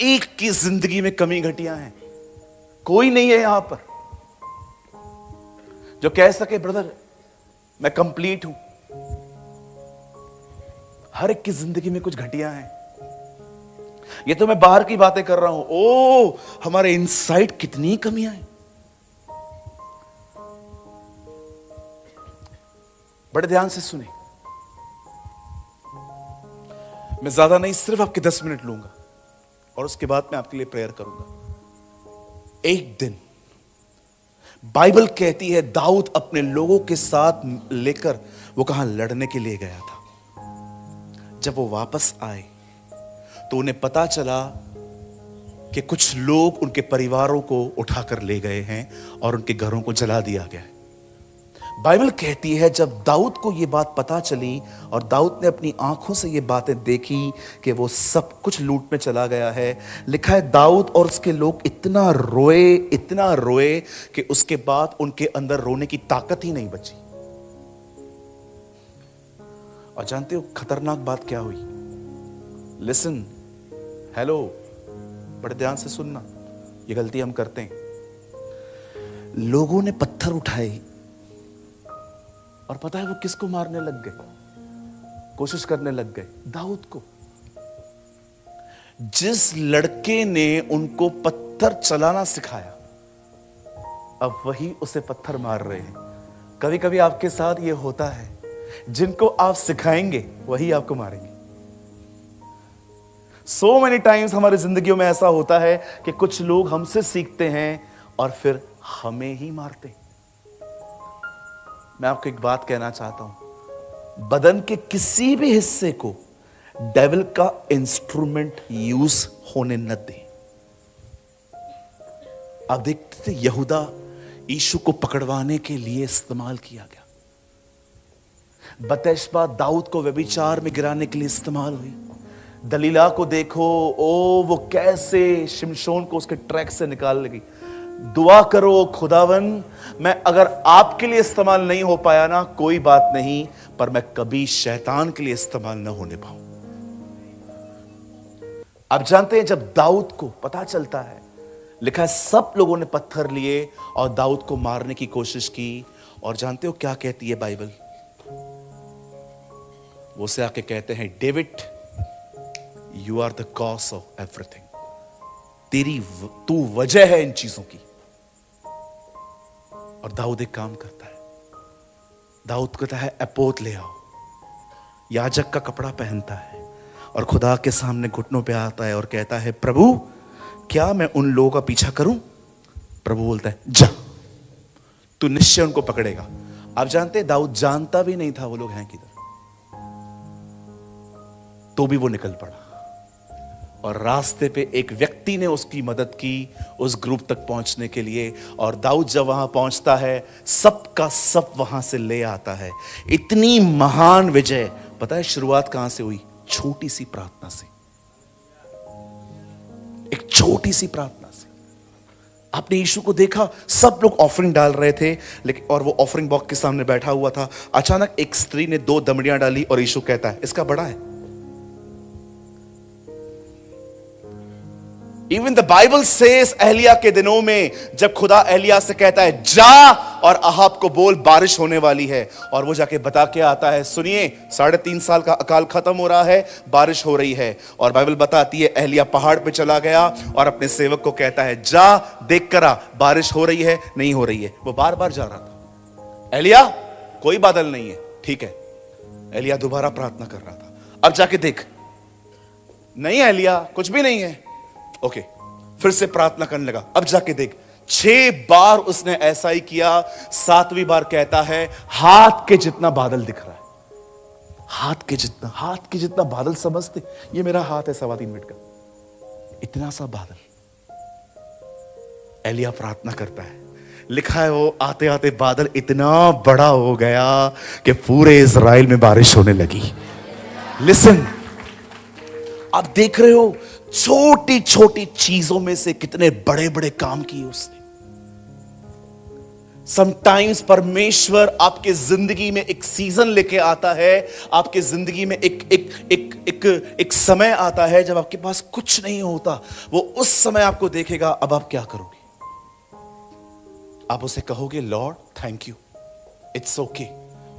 एक की जिंदगी में कमी घटियां हैं। कोई नहीं है यहां पर जो कह सके ब्रदर मैं कंप्लीट हूं। हर एक की जिंदगी में कुछ घटियां हैं। ये तो मैं बाहर की बातें कर रहा हूं। ओ हमारे इनसाइड कितनी कमियां हैं। बड़े ध्यान से सुने, मैं ज्यादा नहीं, सिर्फ आपके 10 मिनट लूंगा और उसके बाद मैं आपके लिए प्रेयर करूंगा। एक दिन बाइबल कहती है दाऊद अपने लोगों के साथ लेकर वो कहां लड़ने के लिए गया था। जब वो वापस आए तो उन्हें पता चला कि कुछ लोग उनके परिवारों को उठाकर ले गए हैं और उनके घरों को जला दिया गया है। बाइबल कहती है जब दाऊद को यह बात पता चली और दाऊद ने अपनी आंखों से ये बातें देखी कि वो सब कुछ लूट में चला गया है, लिखा है दाऊद और उसके लोग इतना रोए कि उसके बाद उनके अंदर रोने की ताकत ही नहीं बची। और जानते हो खतरनाक बात क्या हुई? लिसन, हेलो, बड़े ध्यान से सुनना, ये गलती हम करते हैं। लोगों ने पत्थर उठाए और पता है वो किसको मारने लग गए, कोशिश करने लग गए? दाऊद को। जिस लड़के ने उनको पत्थर चलाना सिखाया अब वही उसे पत्थर मार रहे हैं। कभी कभी आपके साथ ये होता है, जिनको आप सिखाएंगे वही आपको मारेंगे। सो मेनी टाइम्स हमारी जिंदगियों में ऐसा होता है कि कुछ लोग हमसे सीखते हैं और फिर हमें ही मारते। मैं आपको एक बात कहना चाहता हूं, बदन के किसी भी हिस्से को डेविल का इंस्ट्रूमेंट यूज होने न दें। आप देखते थे यहूदा यीशु को पकड़वाने के लिए इस्तेमाल किया गया। बतशबा दाऊद को व्यभिचार में गिराने के लिए इस्तेमाल हुई। दलीला को देखो, ओ वो कैसे शिमशोन को उसके ट्रैक से निकाल लगी। दुआ करो खुदावन, मैं अगर आपके लिए इस्तेमाल नहीं हो पाया ना, कोई बात नहीं, पर मैं कभी शैतान के लिए इस्तेमाल ना होने पाऊं। आप जानते हैं जब दाऊद को पता चलता है, लिखा है सब लोगों ने पत्थर लिए और दाऊद को मारने की कोशिश की। और जानते हो क्या कहती है बाइबल? वो से आके कहते हैं, David you are the cause of everything, तू वजह है इन चीजों की। और दाऊद एक काम करता है, दाऊद कहता है एपोत ले आओ, याजक का कपड़ा पहनता है और खुदा के सामने घुटनों पे आता है और कहता है प्रभु क्या मैं उन लोगों का पीछा करूं? प्रभु बोलता है जा, तू निश्चय उनको पकड़ेगा। आप जानते हैं दाऊद जानता भी नहीं था वो लोग हैं किधर, तो भी वो निकल पड़ा और रास्ते पे एक व्यक्ति ने उसकी मदद की उस ग्रुप तक पहुंचने के लिए। और दाऊद जब वहां पहुंचता है, सबका सब वहां से ले आता है। इतनी महान विजय, पता है शुरुआत कहां से हुई? छोटी सी प्रार्थना से, एक छोटी सी प्रार्थना से। आपने यीशु को देखा, सब लोग ऑफरिंग डाल रहे थे, लेकिन और वो ऑफरिंग बॉक्स के सामने बैठा हुआ था। अचानक एक स्त्री ने 2 दमड़ियां डाली और यीशु कहता है इसका बड़ा है। इवन द बाइबल सेज एलिया के दिनों में जब खुदा एलिया से कहता है जा और अहाब को बोल बारिश होने वाली है, और वो जाके बता के आता है सुनिए 3.5 साल का अकाल खत्म हो रहा है, बारिश हो रही है। और बाइबल बताती है एलिया पहाड़ पे चला गया और अपने सेवक को कहता है जा देख कर आ, बारिश हो रही है नहीं हो रही है। वो बार बार जा रहा था, एलिया कोई बादल नहीं है, ठीक है। एलिया दोबारा प्रार्थना कर रहा था, अब जाके देख, नहीं एलिया कुछ भी नहीं है। ओके, फिर से प्रार्थना करने लगा, अब जाके देख। 6 बार उसने ऐसा ही किया। 7वीं बार कहता है हाथ के जितना बादल दिख रहा है। हाथ के जितना बादल समझते, ये मेरा हाथ है 3.25 मिनट का, इतना सा बादल। एलिया प्रार्थना करता है, लिखा है वो आते आते बादल इतना बड़ा हो गया कि पूरे इज़राइल में बारिश होने लगी। लिसन, आप देख रहे हो छोटी छोटी चीजों में से कितने बड़े बड़े काम किए उसने। समटाइम्स परमेश्वर आपके जिंदगी में एक सीजन लेके आता है, आपके जिंदगी में एक समय आता है जब आपके पास कुछ नहीं होता। वो उस समय आपको देखेगा, अब आप क्या करोगे? आप उसे कहोगे, Lord thank you, it's okay,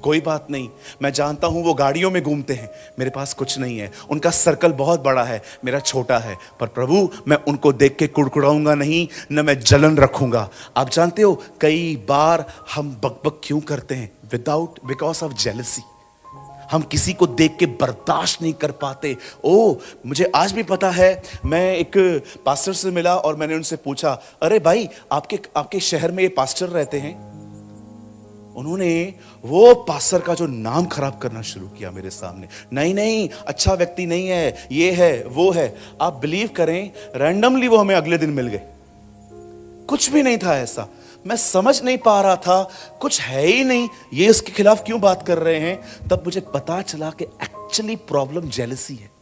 कोई बात नहीं। मैं जानता हूं वो गाड़ियों में घूमते हैं, मेरे पास कुछ नहीं है, उनका सर्कल बहुत बड़ा है, मेरा छोटा है, पर प्रभु मैं उनको देख के कुड़कुड़ाऊंगा नहीं, न मैं जलन रखूंगा। आप जानते हो कई बार हम बकबक क्यों करते हैं? Because of jealousy. हम किसी को देख के बर्दाश्त नहीं कर पाते। मुझे आज भी पता है, मैं एक पास्टर से मिला और मैंने उनसे पूछा, अरे भाई आपके शहर में ये पास्टर रहते हैं? उन्होंने वो पास्टर का जो नाम खराब करना शुरू किया मेरे सामने। नहीं, अच्छा व्यक्ति नहीं है, ये है वो है। आप बिलीव करें, रैंडमली वो हमें अगले दिन मिल गए, कुछ भी नहीं था ऐसा। मैं समझ नहीं पा रहा था, कुछ है ही नहीं, ये उसके खिलाफ क्यों बात कर रहे हैं। तब मुझे पता चला कि एक्चुअली प्रॉब्लम जेलसी है।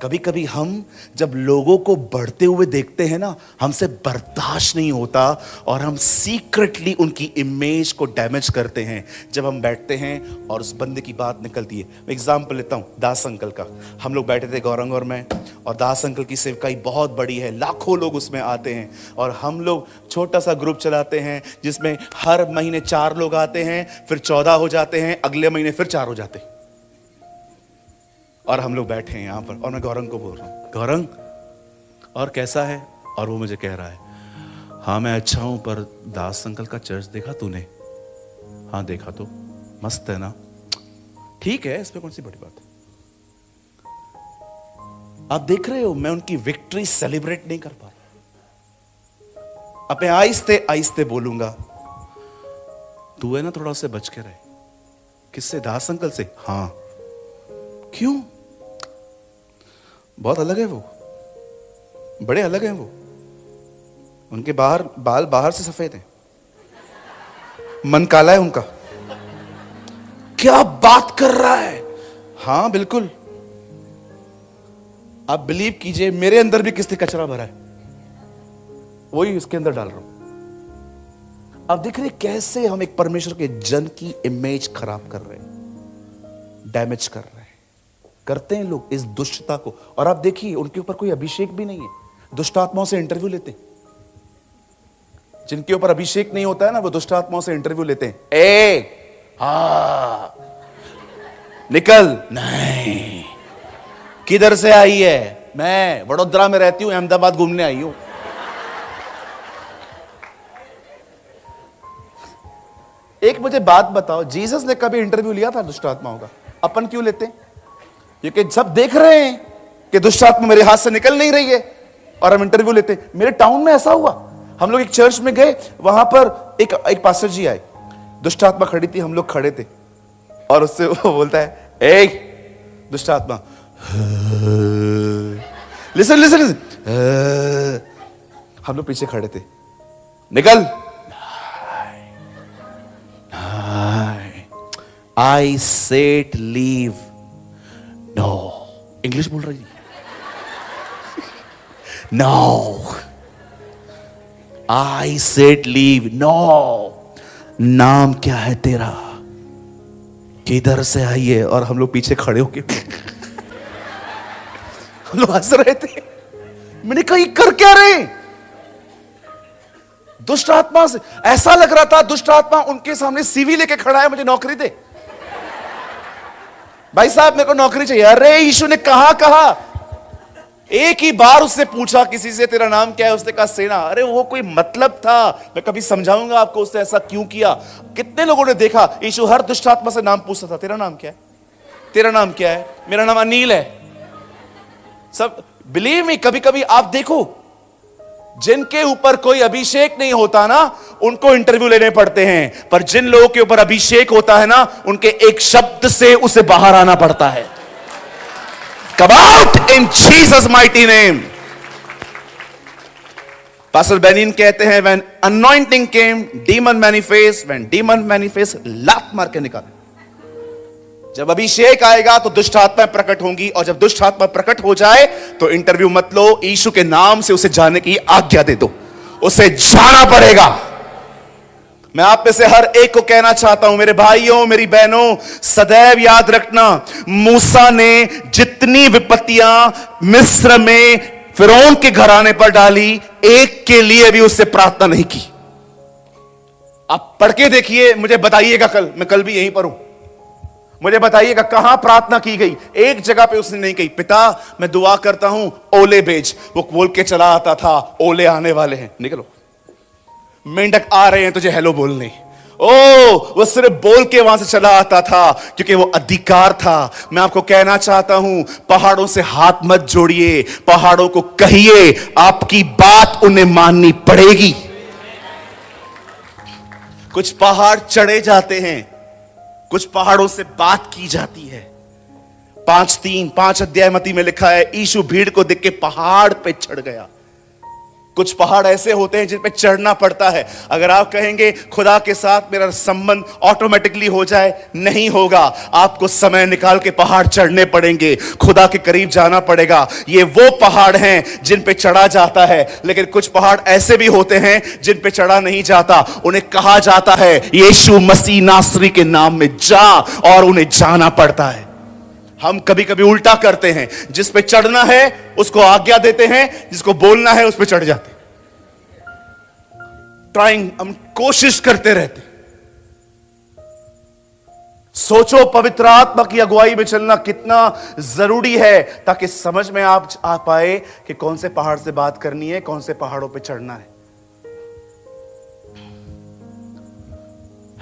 कभी कभी हम जब लोगों को बढ़ते हुए देखते हैं ना, हमसे बर्दाश्त नहीं होता और हम सीक्रेटली उनकी इमेज को डैमेज करते हैं। जब हम बैठते हैं और उस बंदे की बात निकलती है, मैं एग्जांपल लेता हूं दास अंकल का। हम लोग बैठे थे गौरंग और मैं, और दास अंकल की सेवकाई बहुत बड़ी है, लाखों लोग उसमें आते हैं, और हम लोग छोटा सा ग्रुप चलाते हैं जिसमें हर महीने 4 लोग आते हैं, फिर 14 हो जाते हैं, अगले महीने फिर 4 हो जाते हैं। और हम लोग बैठे हैं यहां पर, और मैं गौरंग को बोल रहा हूं, गौरंग और कैसा है? और वो मुझे कह रहा है, हाँ मैं अच्छा हूं, पर दास अंकल का चर्च देखा तूने? हाँ देखा, तो मस्त है ना? ठीक है, इसमें कौन सी बड़ी बात है? आप देख रहे हो, मैं उनकी विक्ट्री सेलिब्रेट नहीं कर पा रहा। अब मैं आहिस्ते आहिस्ते बोलूंगा, तू है ना, थोड़ा उससे बच के रहे। किससे? दास अंकल से? हाँ। क्यों? बहुत अलग है वो, बड़े अलग हैं वो। उनके बाल बाहर से सफेद हैं, मन काला है उनका। क्या बात कर रहा है? हाँ बिल्कुल। आप बिलीव कीजिए, मेरे अंदर भी किसने कचरा भरा है, वही उसके अंदर डाल रहा हूं। आप देख रहे कैसे हम एक परमेश्वर के जन की इमेज खराब कर रहे हैं, डैमेज कर रहे हैं, करते हैं लोग इस दुष्टता को। और आप देखिए, उनके ऊपर कोई अभिषेक भी नहीं है, दुष्ट आत्माओं से इंटरव्यू लेते हैं। जिनके ऊपर अभिषेक नहीं होता है ना, वो दुष्ट आत्माओं से इंटरव्यू लेते हैं। निकल। नहीं, किधर से आई है? मैं वडोदरा में रहती हूं, अहमदाबाद घूमने आई हूं। एक मुझे बात बताओ, जीसस ने कभी इंटरव्यू लिया था दुष्ट आत्माओं का? अपन क्यों लेते हैं? क्योंकि सब देख रहे हैं कि दुष्ट आत्मा मेरे हाथ से निकल नहीं रही है, और हम इंटरव्यू लेते हैं। मेरे टाउन में ऐसा हुआ, हम लोग एक चर्च में गए, वहां पर एक पास्टर जी आए, दुष्ट आत्मा खड़ी थी, हम लोग खड़े थे, और उससे वो बोलता है, ए दुष्ट आत्मा, लिसन लिसन लिसन। हम लोग पीछे खड़े थे, निकल। I said leave. No, English बोल रही, no, I said leave. No, नाम क्या है तेरा? किधर से आई है? और हम लोग पीछे खड़े होके हम लोग हंस रहे थे। मैंने कहा, ये कर क्या रहे? दुष्ट आत्मा से ऐसा लग रहा था, दुष्ट आत्मा उनके सामने सीवी लेके खड़ा है, मुझे नौकरी दे भाई साहब, मेरे को नौकरी चाहिए। अरे यीशु ने कहा एक ही बार उससे पूछा किसी से, तेरा नाम क्या है? उसने कहा सेना। अरे वो कोई मतलब था? मैं कभी समझाऊंगा आपको उसने ऐसा क्यों किया। कितने लोगों ने देखा, यीशु हर दुष्ट आत्मा से नाम पूछता था, तेरा नाम क्या है? तेरा नाम क्या है? मेरा नाम अनिल है। सब बिलीव मी, कभी कभी आप देखो, जिनके ऊपर कोई अभिषेक नहीं होता ना, उनको इंटरव्यू लेने पड़ते हैं, पर जिन लोगों के ऊपर अभिषेक होता है ना, उनके एक शब्द से उसे बाहर आना पड़ता है। Come out in Jesus mighty name. Pastor Benin कहते हैं, when anointing came, demon manifest. When demon manifest, लात मार के निकाल। जब अभिषेक आएगा तो दुष्ट आत्मा प्रकट होंगी, और जब दुष्ट आत्मा प्रकट हो जाए तो इंटरव्यू मत लो, यीशु के नाम से उसे जाने की आज्ञा दे दो। उसे जाना पड़ेगा। मैं आप में से हर एक को कहना चाहता हूं, मेरे भाइयों मेरी बहनों, सदैव याद रखना, मूसा ने जितनी विपत्तियां मिस्र में फिरौन के घराने पर डाली, एक के लिए भी उससे प्रार्थना नहीं की। आप पढ़ के देखिए, मुझे बताइएगा, मैं कल भी यहीं पर हूं, मुझे बताइएगा कहां प्रार्थना की गई। एक जगह पे उसने नहीं कही, पिता मैं दुआ करता हूं ओले भेज। वो बोल के चला आता था, ओले आने वाले हैं, निकलो, मेंढक आ रहे हैं तुझे हेलो बोलने। वो सिर्फ बोल के वहां से चला आता था, क्योंकि वो अधिकार था। मैं आपको कहना चाहता हूं, पहाड़ों से हाथ मत जोड़िए, पहाड़ों को कहिए आपकी बात उन्हें माननी पड़ेगी। कुछ पहाड़ चढ़े जाते हैं, कुछ पहाड़ों से बात की जाती है। 5 अध्याय मत्ती में लिखा है, यीशु भीड़ को देख के पहाड़ पे चढ़ गया। कुछ पहाड़ ऐसे होते हैं जिन पे चढ़ना पड़ता है। अगर आप कहेंगे खुदा के साथ मेरा संबंध ऑटोमेटिकली हो जाए, नहीं होगा। आपको समय निकाल के पहाड़ चढ़ने पड़ेंगे, खुदा के करीब जाना पड़ेगा। ये वो पहाड़ हैं जिन पे चढ़ा जाता है, लेकिन कुछ पहाड़ ऐसे भी होते हैं जिन पे चढ़ा नहीं जाता। उन्हें कहा जाता है यीशु मसीह नासरी के नाम में जा, और उन्हें जाना पड़ता है। हम कभी कभी उल्टा करते हैं, जिस पे चढ़ना है उसको आज्ञा देते हैं, जिसको बोलना है उस पे चढ़ जाते हैं। हम कोशिश करते रहते। सोचो पवित्र आत्मा की अगुवाई में चलना कितना जरूरी है, ताकि समझ में आप आ पाए कि कौन से पहाड़ से बात करनी है, कौन से पहाड़ों पे चढ़ना है।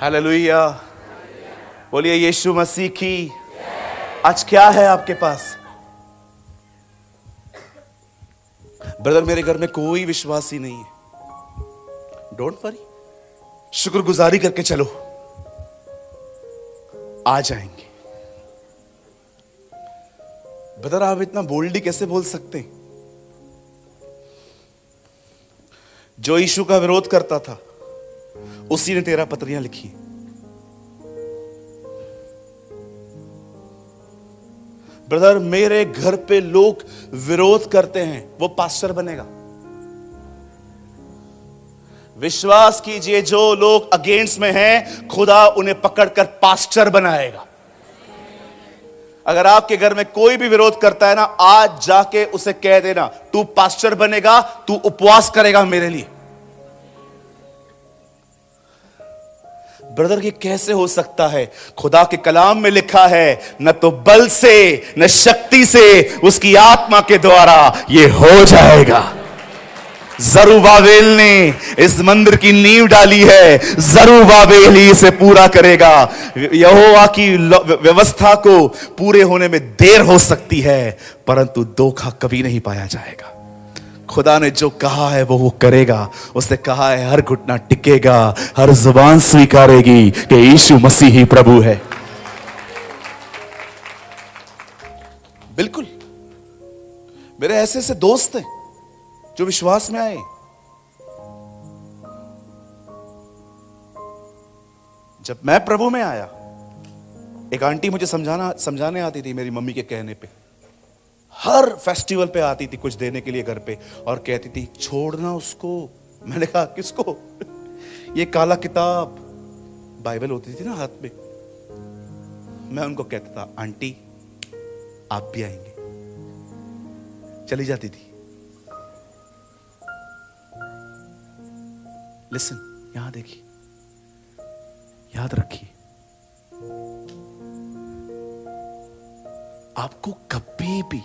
हालेलुया, बोलिए यीशु मसीह की। आज क्या है आपके पास? ब्रदर मेरे घर में कोई विश्वासी नहीं है, डोंट वरी, शुक्रगुजारी करके चलो, आ जाएंगे। ब्रदर आप इतना बोल्डली कैसे बोल सकते हैं? जो यीशु का विरोध करता था उसी ने 13 पत्रियां लिखी। ब्रदर मेरे घर पे लोग विरोध करते हैं, वो पास्टर बनेगा। विश्वास कीजिए, जो लोग अगेंस्ट में हैं, खुदा उन्हें पकड़कर पास्टर बनाएगा। अगर आपके घर में कोई भी विरोध करता है ना, आज जाके उसे कह देना तू पास्टर बनेगा, तू उपवास करेगा मेरे लिए। ब्रदर ये कैसे हो सकता है? खुदा के कलाम में लिखा है, न तो बल से न शक्ति से, उसकी आत्मा के द्वारा ये हो जाएगा। जरूबाबेल ने इस मंदिर की नींव डाली है, जरूबाबेल ही इसे पूरा करेगा। यहोवा की व्यवस्था को पूरे होने में देर हो सकती है, परंतु धोखा कभी नहीं पाया जाएगा। खुदा ने जो कहा है वो करेगा। उसने कहा है हर घुटना टिकेगा, हर जुबान स्वीकारेगी कि यीशु मसीह ही प्रभु है। बिल्कुल, मेरे ऐसे ऐसे दोस्त हैं जो विश्वास में आए। जब मैं प्रभु में आया, एक आंटी मुझे समझाने आती थी मेरी मम्मी के कहने पे। हर फेस्टिवल पे आती थी कुछ देने के लिए घर पे, और कहती थी छोड़ना उसको। मैंने कहा किसको? ये काला किताब बाइबल होती थी ना हाथ में। मैं उनको कहता था आंटी आप भी आएंगे। चली जाती थी। लिसन, यहां देखिए, याद रखिए, आपको कभी भी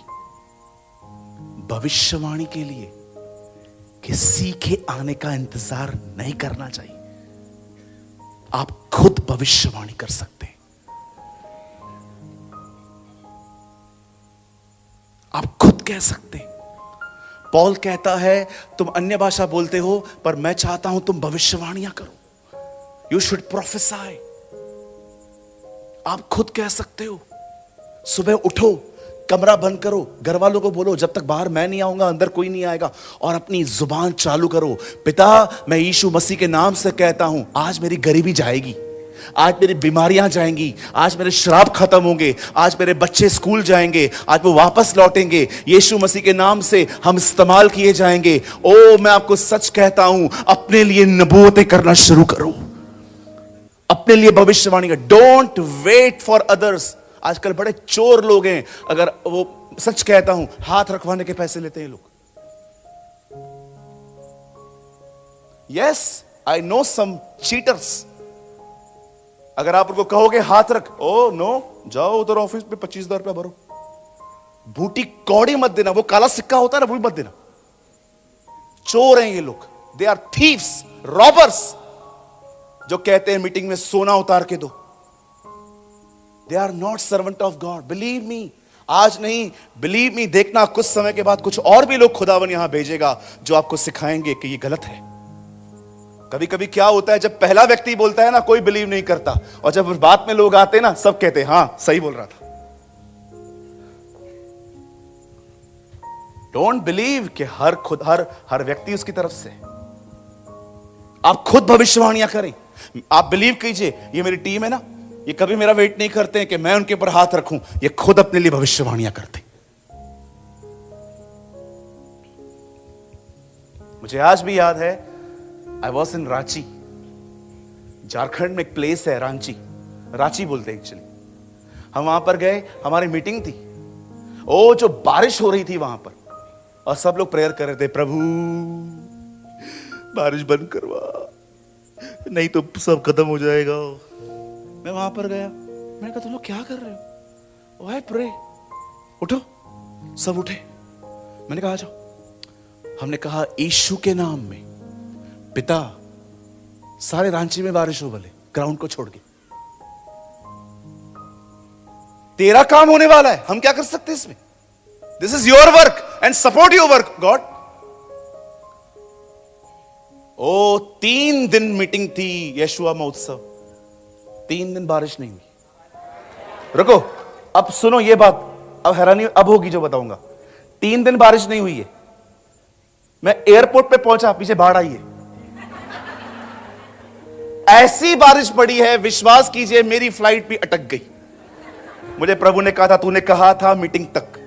भविष्यवाणी के लिए किसी के आने का इंतजार नहीं करना चाहिए। आप खुद भविष्यवाणी कर सकते हैं। आप खुद कह सकते हैं। पौल कहता है तुम अन्य भाषा बोलते हो, पर मैं चाहता हूं तुम भविष्यवाणियां करो। You should प्रोफेसाई। आप खुद कह सकते हो। सुबह उठो, कमरा बंद करो, घर वालों को बोलो जब तक बाहर मैं नहीं आऊंगा अंदर कोई नहीं आएगा, और अपनी जुबान चालू करो। पिता मैं यीशु मसीह के नाम से कहता हूं आज मेरी गरीबी जाएगी, आज मेरी बीमारियां जाएंगी, आज मेरे श्राप खत्म होंगे, आज मेरे बच्चे स्कूल जाएंगे, आज वो वापस लौटेंगे, यीशु मसीह के नाम से हम इस्तेमाल किए जाएंगे। ओ मैं आपको सच कहता हूं, अपने लिए नबूवतें करना शुरू करो, अपने लिए भविष्यवाणी कर। Don't wait for others. आजकल बड़े चोर लोग हैं, अगर वो सच कहता हूं, हाथ रखवाने के पैसे लेते हैं लोग। Yes, I know some cheaters. अगर आप उनको कहोगे हाथ रख, ओ नो, जाओ उधर ऑफिस पे 25,000 रुपया भरो। बूटी कौड़ी मत देना, वो काला सिक्का होता है ना, वो भी मत देना। चोर हैं ये लोग, दे आर थीव्स, रॉबर्स, जो कहते हैं मीटिंग में सोना उतार के दो। They are not servant of God. Believe me, आज नहीं, बिलीव मी, देखना कुछ समय के बाद कुछ और भी लोग खुदावन यहां भेजेगा जो आपको सिखाएंगे कि ये गलत है। कभी कभी क्या होता है, जब पहला व्यक्ति बोलता है ना, कोई बिलीव नहीं करता, और जब बाद में लोग आते हैं ना, सब कहते हैं हां सही बोल रहा था। डोंट बिलीव कि हर व्यक्ति उसकी तरफ से। आप खुद भविष्यवाणियां करें। आप बिलीव कीजिए, ये मेरी टीम है ना, ये कभी मेरा वेट नहीं करते हैं कि मैं उनके ऊपर हाथ रखूं, ये खुद अपने लिए भविष्यवाणियां करते। मुझे आज भी याद है, I was in Ranchi, Jharkhand में एक प्लेस है रांची, रांची बोलते हैं एक्चुअली। हम वहां पर गए, हमारी मीटिंग थी। ओ जो बारिश हो रही थी वहां पर, और सब लोग प्रेयर कर रहे थे, प्रभु बारिश बंद करवा, नहीं तो सब खत्म हो जाएगा। मैं वहां पर गया, मैंने कहा तुम लोग क्या कर रहे हो? वाई प्रे, उठो। सब उठे। मैंने कहा आ जाओ। हमने कहा यीशु के नाम में, पिता, सारे रांची में बारिश हो भले, ग्राउंड को छोड़ के, तेरा काम होने वाला है, हम क्या कर सकते हैं इसमें? This is your work and support your work god. Oh 3 दिन मीटिंग थी, यशुआ महोत्सव, 3 दिन बारिश नहीं हुई। रुको, अब सुनो ये बात, अब हैरानी अब होगी जो बताऊंगा। 3 दिन बारिश नहीं हुई है। मैं एयरपोर्ट पे पहुंचा, पीछे बाढ़ आई है। ऐसी बारिश पड़ी है, विश्वास कीजिए मेरी फ्लाइट भी अटक गई। मुझे प्रभु ने कहा था, तूने कहा था मीटिंग तक।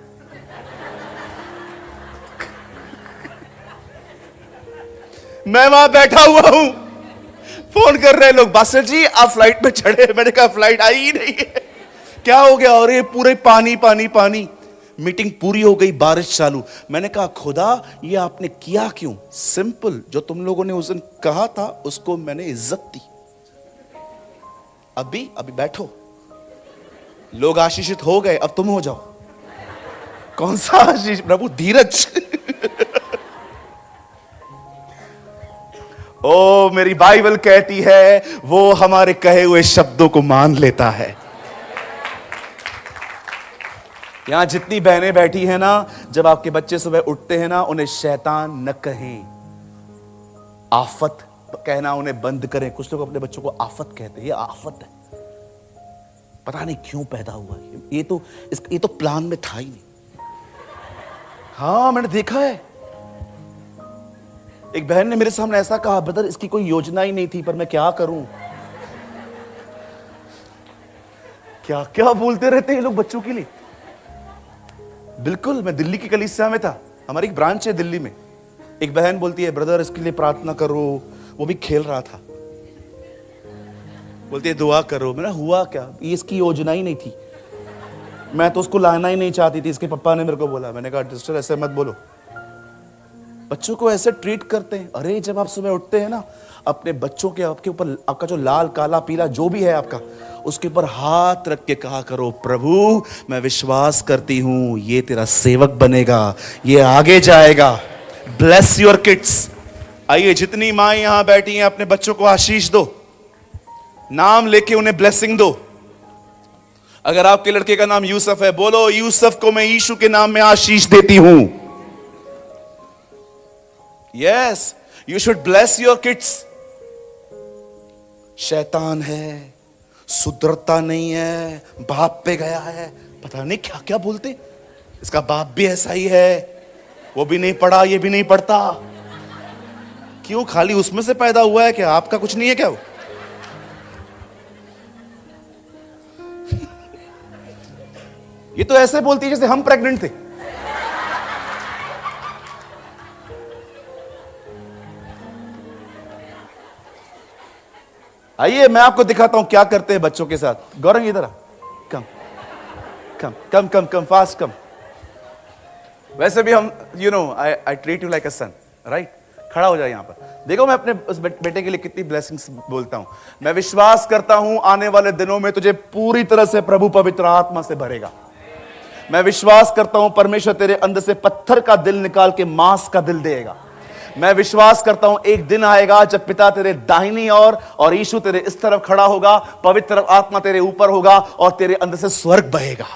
मैं वहां बैठा हुआ हूं, फोन कर रहे लोग, बासर जी आप फ्लाइट पे चढ़े। मैंने कहा फ्लाइट आई ही नहीं है। क्या हो गया? और ये पूरे पानी पानी पानी। मीटिंग पूरी हो गई, बारिश चालू। मैंने कहा खुदा ये आपने किया क्यों? सिंपल, जो तुम लोगों ने उस दिन कहा था उसको मैंने इज्जत दी। अभी बैठो, लोग आशीषित हो गए, अब तुम हो जाओ। कौन सा आशीष प्रभु? धीरज। ओ मेरी बाइबल कहती है वो हमारे कहे हुए शब्दों को मान लेता है। यहां जितनी बहनें बैठी हैं ना, जब आपके बच्चे सुबह उठते हैं ना, उन्हें शैतान न कहें, आफत कहना उन्हें बंद करें। कुछ लोग अपने बच्चों को आफत कहते हैं, ये आफत है, पता नहीं क्यों पैदा हुआ है। ये तो प्लान में था ही नहीं। हाँ मैंने देखा है, एक बहन ने मेरे सामने ऐसा कहा, ब्रदर इसकी कोई योजना ही नहीं थी, पर मैं क्या करूं। क्या क्या बोलते रहते हैं लोग बच्चों के लिए। बिल्कुल, मैं दिल्ली की कलीसिया में था, हमारी एक ब्रांच है दिल्ली में। एक बहन बोलती है ब्रदर इसके लिए प्रार्थना करो, वो भी खेल रहा था, बोलती है दुआ करो। मैंने हुआ क्या? ये इसकी योजना ही नहीं थी, मैं तो उसको लाना ही नहीं चाहती थी, इसके पापा ने मेरे को बोला। मैंने कहा सिस्टर ऐसे मत बोलो, बच्चों को ऐसे ट्रीट करते हैं। अरे जब आप सुबह उठते हैं ना, अपने बच्चों के आपके ऊपर, आपका जो लाल काला पीला जो भी है आपका, उसके ऊपर हाथ रख के कहा करो प्रभु मैं विश्वास करती हूं ये तेरा सेवक बनेगा, ये आगे जाएगा। Bless your kids. आइए जितनी माँ यहां बैठी हैं अपने बच्चों को आशीष दो, नाम लेके उन्हें ब्लेसिंग दो। अगर आपके लड़के का नाम यूसुफ है, बोलो यूसुफ को मैं यीशु के नाम में आशीष देती हूं। Yes, you should bless your kids. शैतान है, सुधरता नहीं है, बाप पे गया है, पता नहीं क्या क्या बोलते। इसका बाप भी ऐसा ही है, वो भी नहीं पढ़ा, ये भी नहीं पढ़ता। क्यों? खाली उसमें से पैदा हुआ है क्या? आपका कुछ नहीं है क्या? वो ये तो ऐसे बोलती है जैसे हम प्रेग्नेंट थे। आइए मैं आपको दिखाता हूं क्या करते हैं बच्चों के साथ। गौरंग इधर आ, कम कम कम कम कम फास्ट कम। वैसे भी हम I treat you like a son, right. खड़ा हो जाए यहां पर। देखो मैं अपने उस बेटे के लिए कितनी ब्लेसिंग्स बोलता हूं। मैं विश्वास करता हूं आने वाले दिनों में तुझे पूरी तरह से प्रभु पवित्र आत्मा से भरेगा। मैं विश्वास करता हूं परमेश्वर तेरे अंदर से पत्थर का दिल निकाल के मांस का दिल देगा। मैं विश्वास करता हूं एक दिन आएगा जब पिता तेरे दाहिनी ओर और यीशु तेरे इस तरफ खड़ा होगा, पवित्र आत्मा तेरे ऊपर होगा और तेरे अंदर से स्वर्ग बहेगा।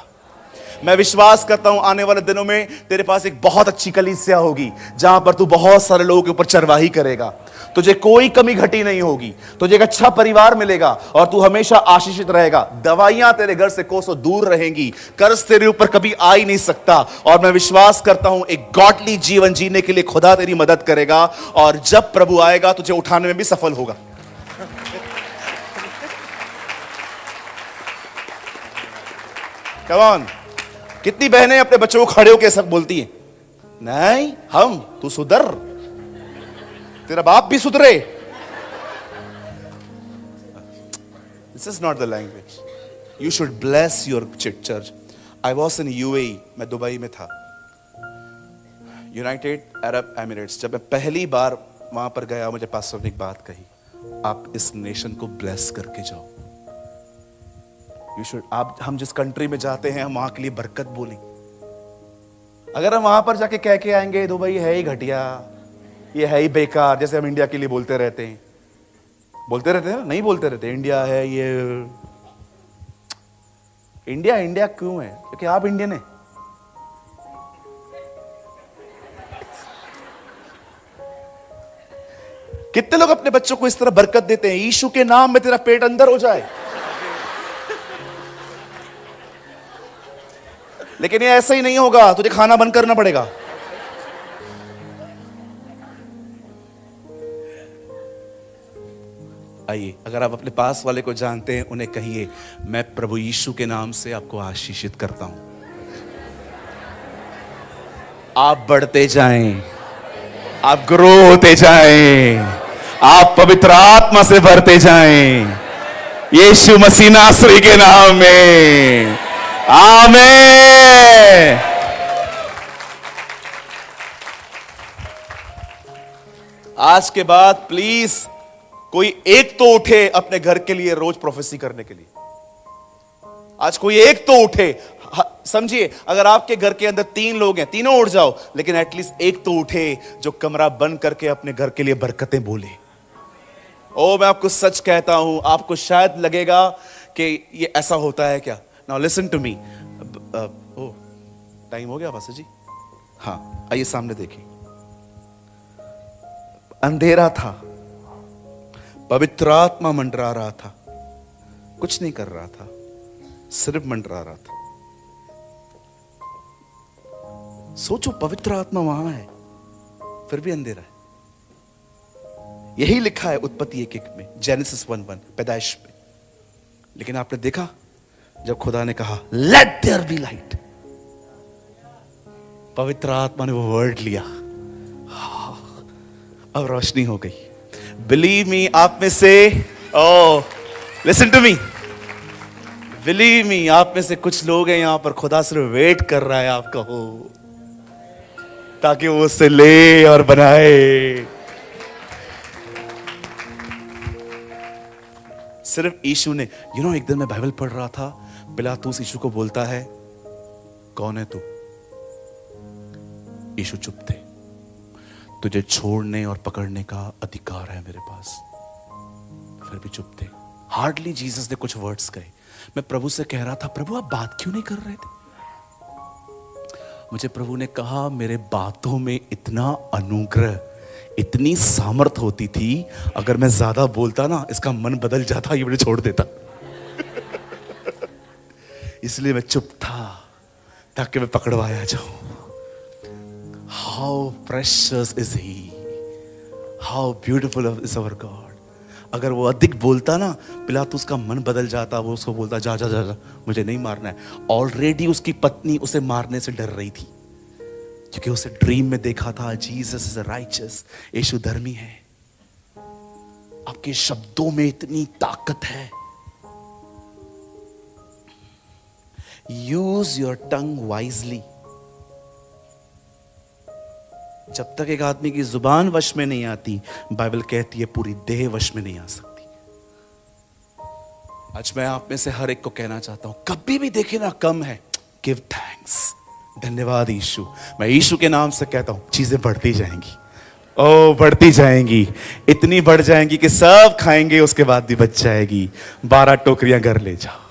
मैं विश्वास करता हूं आने वाले दिनों में तेरे पास एक बहुत अच्छी कलीसिया होगी जहां पर तू बहुत सारे लोगों के ऊपर चरवाही करेगा। तुझे कोई कमी घटी नहीं होगी, तुझे एक अच्छा परिवार मिलेगा और तू हमेशा आशीषित रहेगा। दवाइयां तेरे घर से कोसों दूर रहेंगी, कर्ज तेरे ऊपर कभी आ ही नहीं सकता। और मैं विश्वास करता हूं एक गॉडली जीवन जीने के लिए खुदा तेरी मदद करेगा और जब प्रभु आएगा तुझे उठाने में भी सफल होगा। Come on. कितनी बहनें अपने बच्चों को खड़े होकर सब बोलती हैं, नहीं हम, तू सुधर, तेरा बाप भी सुधरे। This is not the language. You should bless your church. I was in UAE, मैं दुबई में था, यूनाइटेड अरब एमिरेट्स। जब मैं पहली बार वहां पर गया, मुझे पास्टर ने एक बात कही, आप इस नेशन को ब्लेस करके जाओ। You should. आप, हम जिस कंट्री में जाते हैं हम वहां के लिए बरकत बोलें। अगर हम वहां पर जाके कह के आएंगे दुबई है ही घटिया, ये है ही बेकार, जैसे हम इंडिया के लिए बोलते रहते हैं ना, नहीं बोलते रहते इंडिया है ये। इंडिया इंडिया क्यों है? क्योंकि आप इंडियन है। कितने लोग अपने बच्चों को इस तरह बरकत देते हैं, यीशु के नाम में तेरा पेट अंदर हो जाए। लेकिन ये ऐसा ही नहीं होगा, तुझे खाना बंद करना पड़ेगा। आइए, अगर आप अपने पास वाले को जानते हैं उन्हें कहिए, मैं प्रभु यीशु के नाम से आपको आशीषित करता हूं। आप बढ़ते जाएं, आप ग्रो होते जाएं, आप पवित्र आत्मा से भरते जाएं, यीशु मसीह नासरी के नाम में, आमीन। आज के बाद प्लीज कोई एक तो उठे अपने घर के लिए रोज प्रोफेसी करने के लिए। आज कोई एक तो उठे। समझिए, अगर आपके घर के अंदर 3 लोग हैं, तीनों उठ जाओ, लेकिन एटलीस्ट एक तो उठे जो कमरा बंद करके अपने घर के लिए बरकतें बोले। ओ, मैं आपको सच कहता हूं, आपको शायद लगेगा कि ये ऐसा होता है क्या। Now listen to me. Oh, time हो गया पास्टर जी? हाँ, आइए सामने देखिए। अंधेरा था, पवित्र आत्मा मंडरा रहा था, कुछ नहीं कर रहा था, सिर्फ मंडरा रहा था। सोचो, पवित्र आत्मा वहां है, फिर भी अंधेरा है। यही लिखा है उत्पत्ति 1:1 में, जेनेसिस 1:1, पैदाइश में। लेकिन आपने देखा जब खुदा ने कहा लेट देयर बी लाइट, पवित्र आत्मा ने वो वर्ड लिया, अब रोशनी हो गई। बिलीव मी, आप में से, oh listen to me, believe me, आप में से कुछ लोग हैं यहां पर, खुदा सिर्फ वेट कर रहा है आप कहो, ताकि वो उससे ले और बनाए। सिर्फ यीशु ने, एक दिन मैं बाइबल पढ़ रहा था, पिलातूस यीशु को बोलता है, कौन है तू? यीशु चुप थे। तुझे छोड़ने और पकड़ने का अधिकार है मेरे पास, फिर भी चुप थे। हार्डली जीसस ने कुछ वर्ड्स कहे। मैं प्रभु से कह रहा था, प्रभु आप बात क्यों नहीं कर रहे थे? मुझे प्रभु ने कहा, मेरे बातों में इतना अनुग्रह, इतनी सामर्थ होती थी, अगर मैं ज्यादा बोलता ना, इसका मन बदल जाता, ये मुझे छोड़ देता। इसलिए मैं चुप था, ताकि मैं पकड़वाया जाऊं। How precious is he, how beautiful is our God। अगर वो अधिक बोलता ना, पिलातुस का मन बदल जाता, वो उसको बोलता जा जा जा जा, मुझे नहीं मारना है। ऑलरेडी उसकी पत्नी उसे मारने से डर रही थी, क्योंकि उसे ड्रीम में देखा था जीसस इज राइचस, यीशु धर्मी है। आपके शब्दों में इतनी ताकत है। Use your tongue wisely. जब तक एक आदमी की जुबान वश में नहीं आती, बाइबल कहती है पूरी देह वश में नहीं आ सकती। आज मैं आप में से हर एक को कहना चाहता हूं, कभी भी देखे ना कम है, गिव थैंक्स, धन्यवाद यीशु। मैं यीशु के नाम से कहता हूं, चीजें बढ़ती जाएंगी, ओ बढ़ती जाएंगी, इतनी बढ़ जाएंगी कि सब खाएंगे, उसके बाद भी बच जाएगी। 12 टोकरियां घर ले जाओ।